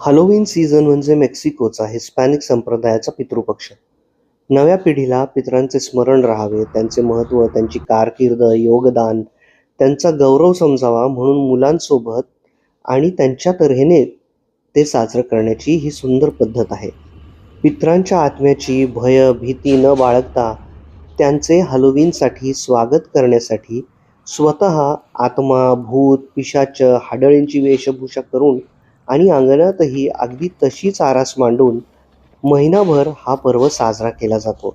Halloween season म्हणजे मेक्सिकोचा Hispanic संप्रदायाचा पितृपक्ष. नव्या पिढीला पितरांचे स्मरण राहावे, त्यांचे महत्त्व, त्यांची कारकीर्द, योगदान, त्यांचा गौरव समजावा म्हणून मुलांसोबत आणि त्यांच्या तऱ्हेने ते साजरं करण्याची ही सुंदर पद्धत आहे. पितरांच्या आत्म्याची भय, भीती न बाळगता त्यांचे हॅलोवीनसाठी स्वागत करण्यासाठी स्वतः आत्मा, भूत, पिशाच, हाडळींची वेशभूषा करून आणि अंगणातही अगदी तशीच आरास मांडून महिनाभर हा पर्व साजरा केला जातो.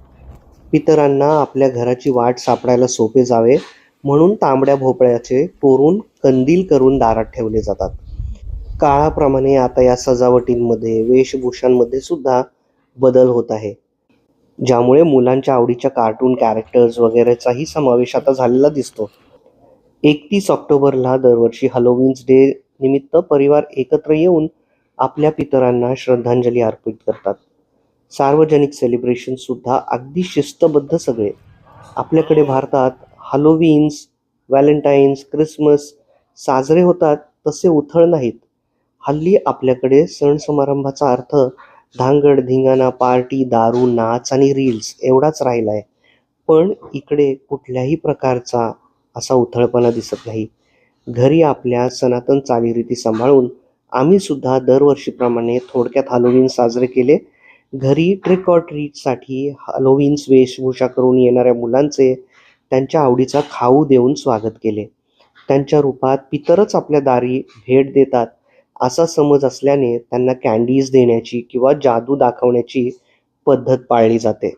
पितरांना आपल्या घराची वाट सापडायला सोपे जावे म्हणून तांबड्या भोपळ्याचे कोरून कंदील करून दारात ठेवले जातात. काळाप्रमाणे आता या सजावटींमध्ये, वेशभूषांमध्ये सुद्धा बदल होत आहे, ज्यामुळे मुलांच्या आवडीच्या कार्टून कॅरेक्टर्स वगैरेचाही समावेश आता झालेला दिसतो. 31 ऑक्टोबरला दरवर्षी हॅलोवीन्स डे निमित्त परिवार एकत्र येऊन आपल्या पितरांना श्रद्धांजली अर्पित करतात. सार्वजनिक सेलिब्रेशन सुद्धा अगदी शिस्तबद्ध सगळे. आपल्याकडे भारतात हॅलोवीन्स, व्हॅलेंटाईन्स, ख्रिसमस साजरे होतात तसे उथळ नाहीत. हल्ली आपल्याकडे सण समारंभाचा अर्थ धांगड धिंगाणा, पार्टी, दारू, नाच आणि रील्स एवढाच राहिलाय. पण इकडे कुठल्याही प्रकारचा असा उथळपणा दिसत नाही. घरी आपल्या सनातन चालीरीती सांभाळून आम्ही सुद्धा दरवर्षीप्रमाणे थोडक्यात हॅलोवीन साजरे केले. घरी ट्रिक ऑर ट्रीटसाठी हॅलोवीन्स वेशभूषा करून येणाऱ्या मुलांचे त्यांच्या आवडीचा खाऊ देऊन स्वागत केले. त्यांच्या रूपात पितरच आपल्या दारी भेट देतात असा समज असल्याने त्यांना कॅन्डीज देण्याची किंवा जादू दाखवण्याची पद्धत पाळली जाते.